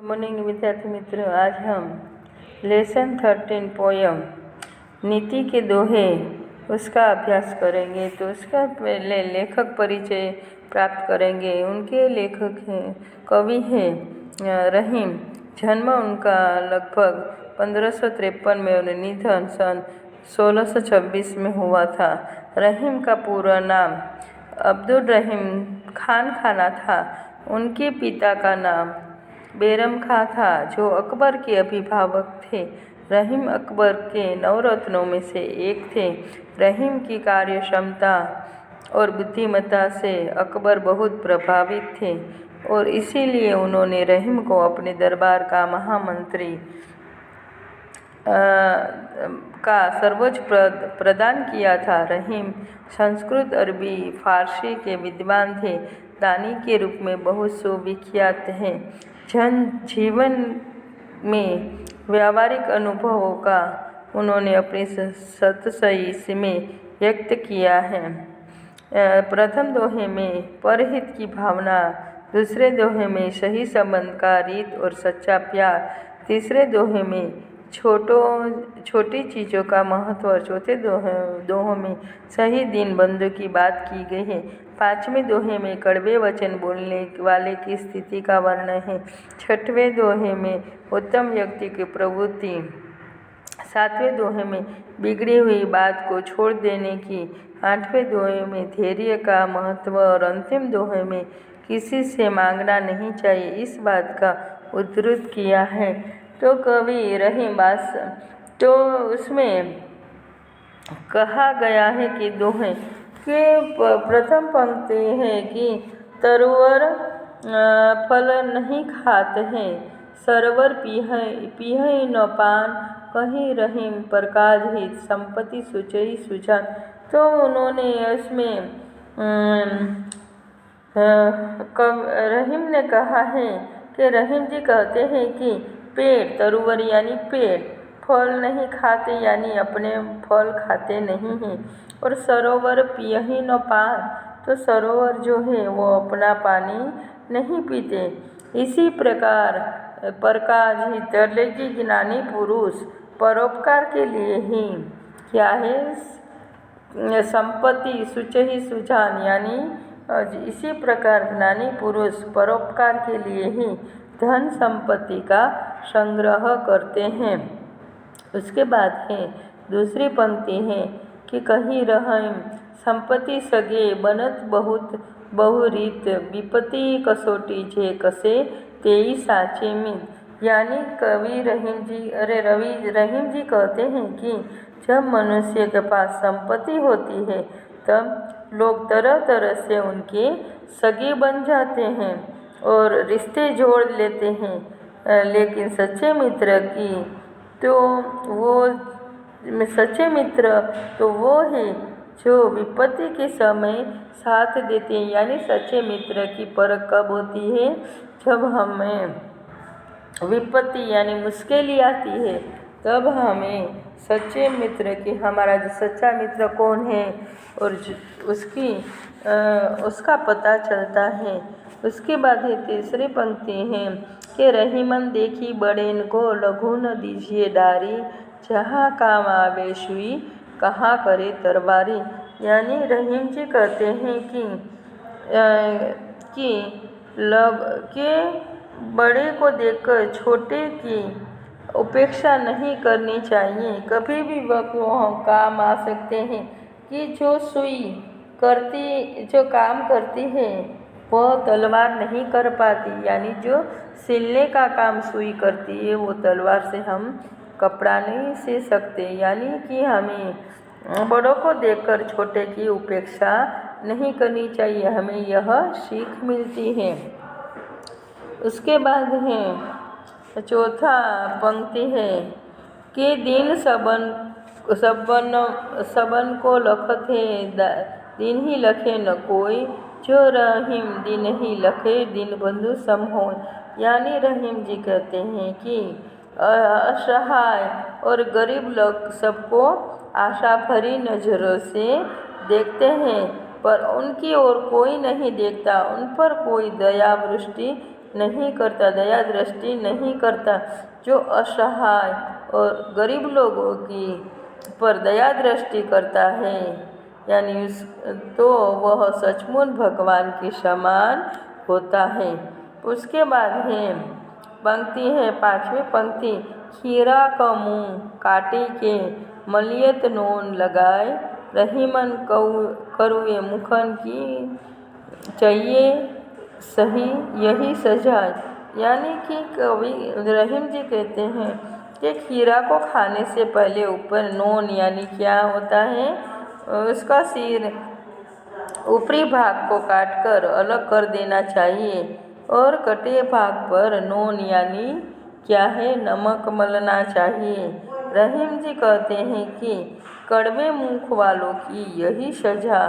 Good morning विद्यार्थी मित्रों। आज हम लेसन 13 पोयम नीति के दोहे उसका अभ्यास करेंगे। तो उसका पहले लेखक परिचय प्राप्त करेंगे। उनके लेखक हैं, कवि हैं रहीम। जन्म उनका लगभग 1553 में और निधन सन 1626 में हुआ था। रहीम का पूरा नाम अब्दुल रहीम खान खाना था। उनके पिता का नाम बैरम खां था, जो अकबर के अभिभावक थे। रहीम अकबर के नवरत्नों में से एक थे। रहीम की कार्य क्षमता और बुद्धिमत्ता से अकबर बहुत प्रभावित थे और इसीलिए उन्होंने रहीम को अपने दरबार का महामंत्री का सर्वोच्च प्रदान किया था। रहीम संस्कृत, अरबी, फारसी के विद्वान थे। दानी के रूप में बहुत सुविख्यात हैं। जीवन में व्यावहारिक अनुभवों का उन्होंने अपनी सतसई में व्यक्त किया है। प्रथम दोहे में परहित की भावना, दूसरे दोहे में सही संबंध का रीत और सच्चा प्यार, तीसरे दोहे में छोटी चीज़ों का महत्व, चौथे दोहे में सही दीन बंधु की बात की गई है। पांचवें दोहे में कड़वे वचन बोलने वाले की स्थिति का वर्णन है। छठवें दोहे में उत्तम व्यक्ति की प्रवृत्ति, सातवें दोहे में बिगड़ी हुई बात को छोड़ देने की, आठवें दोहे में धैर्य का महत्व और अंतिम दोहे में किसी से मांगना नहीं चाहिए, इस बात का उद्धृत किया है। तो कवि रहीम तो उसमें कहा गया है कि दोहे के प्रथम पंक्ति है कि तरुवर फल नहीं खाते हैं, सरवर पीहै न पान, कहीं रहीम प्रकाश हित, संपत्ति सुचई सुजान। तो उन्होंने इसमें रहीम ने कहा है कि रहीम जी कहते हैं कि पेड़, तरुवर यानी पेड़, फल नहीं खाते यानी अपने फल खाते नहीं हैं, और सरोवर पियहि न पान, तो सरोवर जो है वो अपना पानी नहीं पीते। इसी प्रकार प्रकाश ही तरलेगी ज्ञानी पुरुष परोपकार के लिए ही क्या है, संपत्ति सुचहि सुजान, यानी इसी प्रकार ज्ञानी पुरुष परोपकार के लिए ही धन संपत्ति का संग्रह करते हैं। उसके बाद है दूसरी पंक्ति है कि कहीं रहीम संपत्ति सगे बनत बहुत बहुरीत, विपत्ति कसोटी जे कसे तेई साचे में, यानी कवि रहीम जी कहते हैं कि जब मनुष्य के पास संपत्ति होती है तब लोग तरह तरह से उनके सगे बन जाते हैं और रिश्ते जोड़ लेते हैं, लेकिन सच्चे मित्र तो वो है जो विपत्ति के समय साथ देते हैं। यानी सच्चे मित्र की परख कब होती है, जब हमें विपत्ति यानी मुश्किल आती है, तब हमें सच्चे मित्र की, हमारा जो सच्चा मित्र कौन है और उसका पता चलता है। उसके बाद है तीसरी पंक्ति है कि रहीमन देखी बड़ेन को लघु न दीजिए डारी, जहाँ काम आवे सुई कहाँ करे तरवारी, यानी रहीम जी कहते हैं कि बड़े को देखकर छोटे की उपेक्षा नहीं करनी चाहिए। कभी भी वह काम आ सकते हैं कि जो काम करती है वह तलवार नहीं कर पाती, यानी जो सिलने का काम सुई करती है वो तलवार से हम कपड़ा नहीं सी सकते, यानी कि हमें बड़ों को देखकर छोटे की उपेक्षा नहीं करनी चाहिए, हमें यह सीख मिलती है। उसके बाद है चौथा पंक्ति है कि दिन सबन को लखत है, दिन ही लखे न कोई, जो रहीम दिन ही लखे दिन बंधु सम हो, यानी रहीम जी कहते हैं कि असहाय और गरीब लोग सबको आशा भरी नज़रों से देखते हैं, पर उनकी ओर कोई नहीं देखता, उन पर कोई दया वृष्टि नहीं करता, दया दृष्टि नहीं करता, जो असहाय और गरीब लोगों की पर दया दृष्टि करता है, यानी तो वह सचमुच भगवान के समान होता है। उसके बाद है पंक्ति है 5वीं पंक्ति, खीरा का मुँह काटे के मलियत नोन लगाए, रहीमन करुए मुखन की चाहिए सही यही सजा। यानी कि कवि रहीम जी कहते हैं कि खीरा को खाने से पहले ऊपर नोन यानी क्या होता है, उसका सिर ऊपरी भाग को काटकर अलग कर देना चाहिए और कटे भाग पर नोन यानी क्या है, नमक मलना चाहिए। रहीम जी कहते हैं कि कड़वे मुख वालों की यही सजा,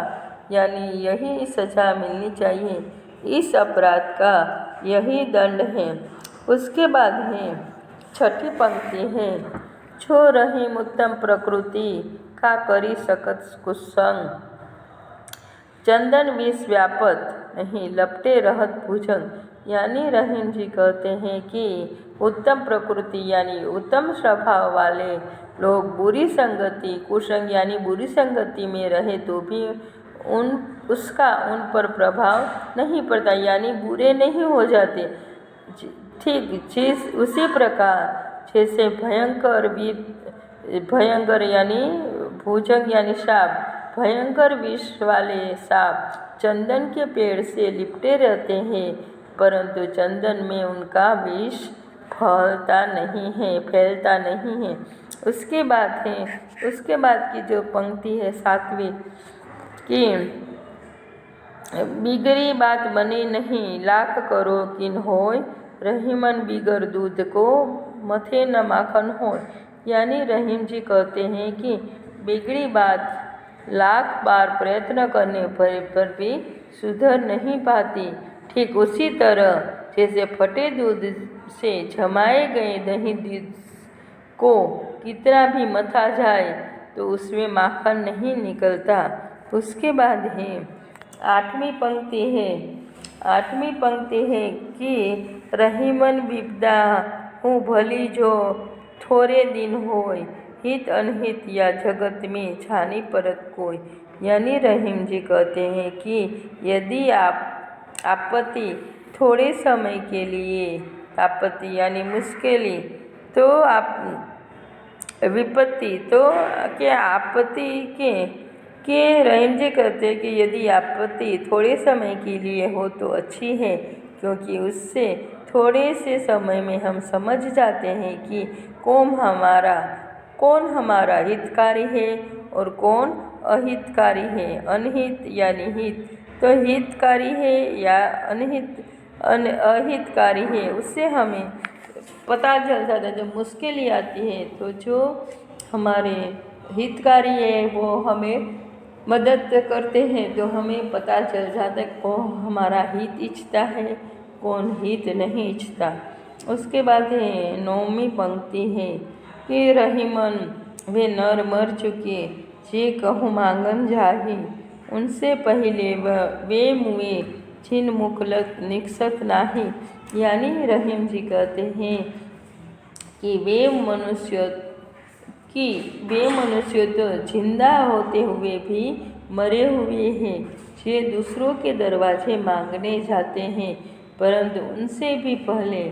यानी यही सजा मिलनी चाहिए, इस अपराध का यही दंड है। उसके बाद है 6ठी पंक्ति है, छो रहीम उत्तम प्रकृति का करी सकत कुसंग, चंदन विष व्यापत नहीं लपटे रहत भुजंग। यानी रहीम जी कहते हैं कि उत्तम प्रकृति यानी उत्तम स्वभाव वाले लोग बुरी संगति कुसंग यानी बुरी संगति में रहे तो भी उसका उन पर प्रभाव नहीं पड़ता, यानी बुरे नहीं हो जाते। ठीक उसी प्रकार जैसे भयंकर यानी भुजंग यानी साप, भयंकर विष वाले सांप चंदन के पेड़ से लिपटे रहते हैं, परंतु चंदन में उनका विष फैलता नहीं है। उसके बाद की जो पंक्ति है 7वीं कि बिगड़ी बात बने नहीं, लाख करो किन होय, रहीमन बिगर दूध को मथे न माखन होय। यानी रहीम जी कहते हैं कि बिगड़ी बात लाख बार प्रयत्न करने पर भी सुधर नहीं पाती। ठीक उसी तरह जैसे फटे दूध से जमाए गए दही दूध को कितना भी मथा जाए तो उसमें माखन नहीं निकलता। उसके बाद है 8वीं पंक्ति है कि रहीमन विपदा हूँ भली जो थोड़े दिन होय, हित अनहित या जगत में छानी परत कोई। यानी रहीम जी कहते हैं कि यदि आपत्ति थोड़े समय के लिए, आपत्ति यानी मुश्किल, तो विपत्ति तो क्या आपत्ति के रहीम जी कहते हैं कि यदि आपत्ति थोड़े समय के लिए हो तो अच्छी है, क्योंकि उससे थोड़े से समय में हम समझ जाते हैं कि कौन हमारा हितकारी है और कौन अहितकारी है। अनहित यानी हित, तो हितकारी है या अहितकारी है, उससे हमें पता चल जाता है। जब मुश्किल आती है तो जो हमारे हितकारी है वो हमें मदद करते हैं, तो हमें पता चल जाता है कौन हमारा हित इच्छता है कौन हित नहीं इच्छता। उसके बाद है 9वीं पंक्ति है कि रहीमन वे नर मर चुके जे कहूँ मांगन जाही, उनसे पहले वे मुए जिन मुखलत निकसत नाही। यानी रहीम जी कहते हैं कि वे मनुष्य तो जिंदा होते हुए भी मरे हुए हैं, जे दूसरों के दरवाजे मांगने जाते हैं, परंतु उनसे भी पहले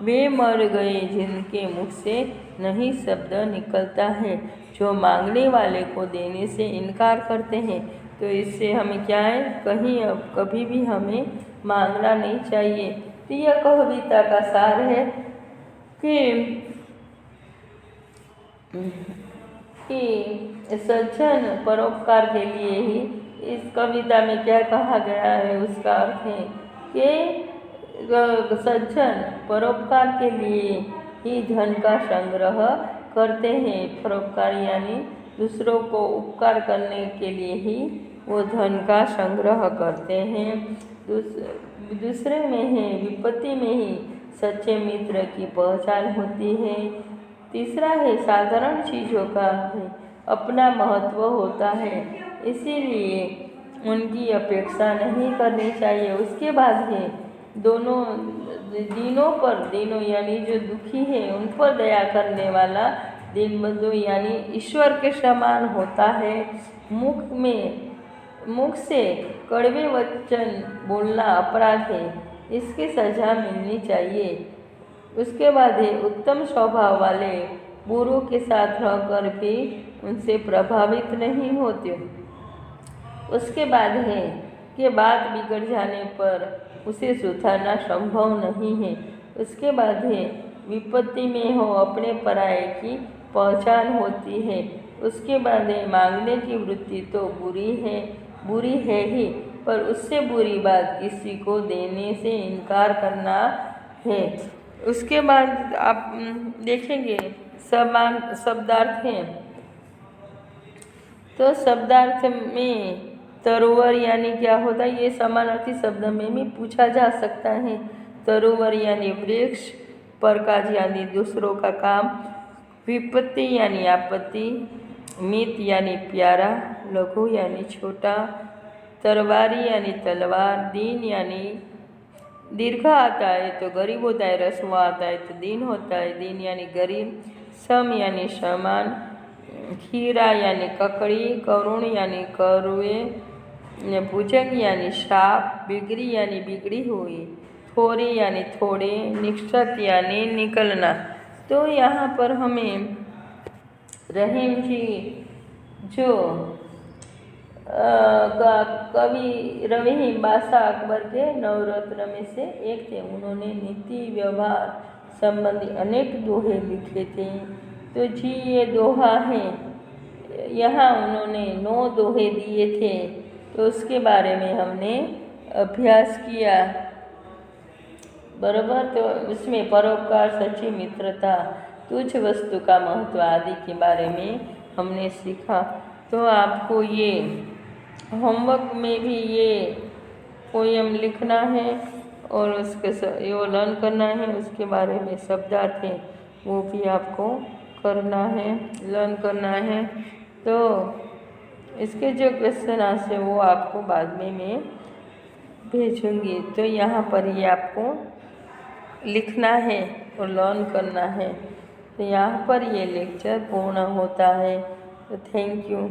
वे मर गए जिनके मुख से नहीं शब्द निकलता है, जो मांगने वाले को देने से इनकार करते हैं। तो इससे हमें क्या है, कभी भी हमें मांगना नहीं चाहिए। तो यह कविता का सार है कि सज्जन परोपकार के लिए ही, इस कविता में क्या कहा गया है उसका अर्थ है कि सज्जन परोपकार के लिए ही धन का संग्रह करते हैं। परोपकार यानी दूसरों को उपकार करने के लिए ही वो धन का संग्रह करते हैं। दूसरे में है विपत्ति में ही सच्चे मित्र की पहचान होती है। तीसरा है साधारण चीज़ों का अपना महत्व होता है, इसीलिए उनकी अपेक्षा नहीं करनी चाहिए। उसके बाद है दीनों पर, दीनों यानी जो दुखी है उन पर दया करने वाला दीनबंधु यानी ईश्वर के समान होता है। मुख से कड़वे वचन बोलना अपराध है, इसकी सजा मिलनी चाहिए। उसके बाद है उत्तम स्वभाव वाले बुरों के साथ रहकर भी उनसे प्रभावित नहीं होते। उसके बाद है कि बात बिगड़ जाने पर उसे सुधारना संभव नहीं है। उसके बाद है विपत्ति में हो अपने पराये की पहचान होती है। उसके बाद है मांगने की वृत्ति तो बुरी है ही, पर उससे बुरी बात किसी को देने से इनकार करना है। उसके बाद आप देखेंगे समान शब्दार्थ हैं। तो शब्दार्थ में तरोवर यानी क्या होता है, ये समानार्थी शब्द में भी पूछा जा सकता है। तरोवर यानी वृक्ष, प्रकाश यानी दूसरों का काम, विपत्ति यानी आपत्ति, मित यानी प्यारा, लघु यानी छोटा, तरवारी यानी तलवार, दीन यानी दीर्घ आता है तो गरीब होता है, रस्व आता है तो दीन होता है, दीन यानी गरीब, सम यानी समान, खीरा यानी ककड़ी, करुण यानी करुए, भुजंग यानी साप, बिगड़ी यानी बिगड़ी हुई, थोड़ी यानी थोड़े, निश्चित यानी निकलना। तो यहाँ पर हमें रहीम जी जो कवि रहीम बादशाह अकबर के नवरत्न में से एक थे। उन्होंने नीति व्यवहार संबंधी अनेक दोहे लिखे थे। तो जी ये दोहा हैं, यहाँ उन्होंने 9 दोहे दिए थे, तो उसके बारे में हमने अभ्यास किया, बराबर। तो उसमें परोपकार, सच्ची मित्रता, तुच्छ वस्तु का महत्व आदि के बारे में हमने सीखा। तो आपको ये होमवर्क में भी ये पोयम लिखना है और उसके ये लर्न करना है। उसके बारे में शब्दार्थ हैं वो भी आपको करना है, लर्न करना है। तो इसके जो क्वेश्चन आंसर वो आपको बाद में मैं भेजूँगी। तो यहाँ पर ये आपको लिखना है और लर्न करना है। तो यहाँ पर ये लेक्चर पूर्ण होता है। तो थैंक यू।